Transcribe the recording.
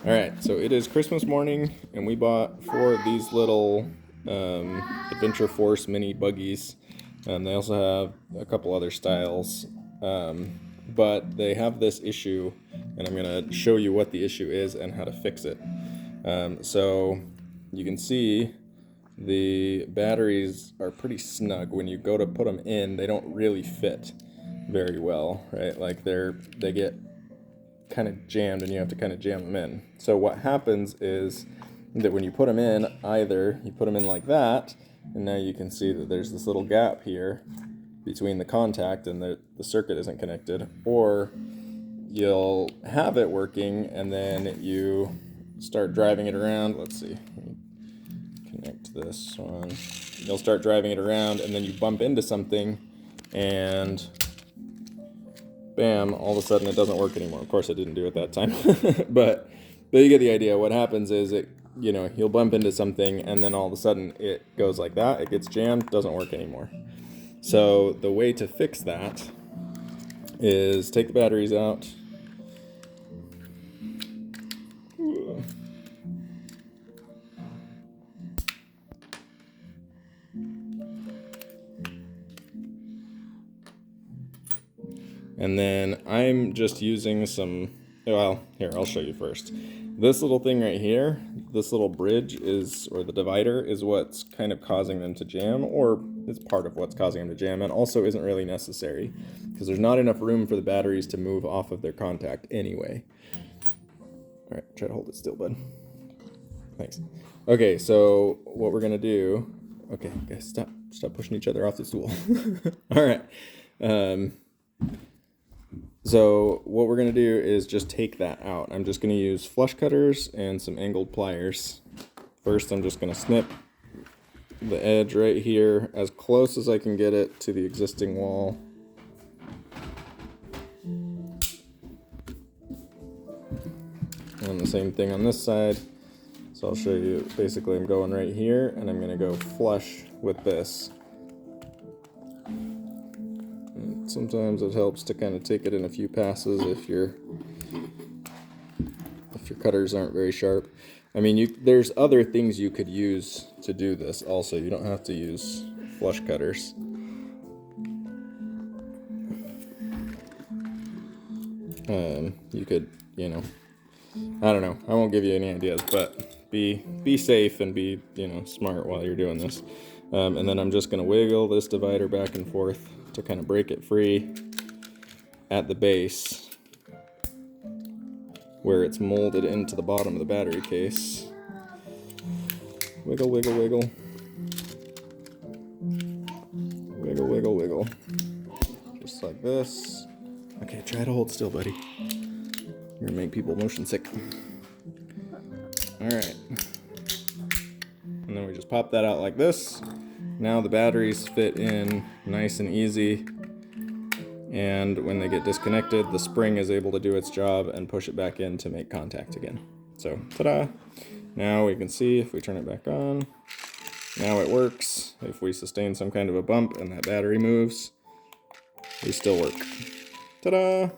Alright, so it is Christmas morning, and we bought 4 of these little Adventure Force mini buggies. They also have a couple other styles, but they have this issue, and I'm going to show you what the issue is and how to fix it. So you can see the batteries are pretty snug. When you go to put them in, they don't really fit very well, right? Like they get kind of jammed and you have to kind of jam them in. So what happens is that when you put them in, either you put them in like that, and now you can see that there's this little gap here between the contact and the circuit isn't connected, or you'll have it working and then you start driving it around. Let's see, connect this one. You'll start driving it around and then you bump into something and bam, all of a sudden it doesn't work anymore. Of course it didn't do it that time, but you get the idea. What happens is you'll bump into something and then all of a sudden it goes like that, it gets jammed, doesn't work anymore. So the way to fix that is take the batteries out. And then I'm just using some, well, here, I'll show you first. This little thing right here, this little bridge or the divider is what's kind of causing them to jam, or it's part of what's causing them to jam, and also isn't really necessary because there's not enough room for the batteries to move off of their contact anyway. All right, try to hold it still, bud. Thanks. Okay, so what we're gonna do, okay, guys, stop pushing each other off the stool. All right. So what we're going to do is just take that out. I'm just going to use flush cutters and some angled pliers. First, I'm just going to snip the edge right here as close as I can get it to the existing wall. And the same thing on this side. So I'll show you, basically I'm going right here and I'm going to go flush with this. Sometimes it helps to kind of take it in a few passes if your cutters aren't very sharp. I mean, there's other things you could use to do this also. You don't have to use flush cutters. You could, I don't know. I won't give you any ideas, but be safe and be, smart while you're doing this. And then I'm just going to wiggle this divider back and forth to kind of break it free at the base where it's molded into the bottom of the battery case. Wiggle, wiggle, wiggle. Wiggle, wiggle, wiggle. Just like this. Okay, try to hold still, buddy. You're gonna make people motion sick. Alright. And then we just pop that out like this. Now the batteries fit in nice and easy, and when they get disconnected, the spring is able to do its job and push it back in to make contact again. So, ta-da! Now we can see if we turn it back on, now it works. If we sustain some kind of a bump and that battery moves, we still work. Ta-da!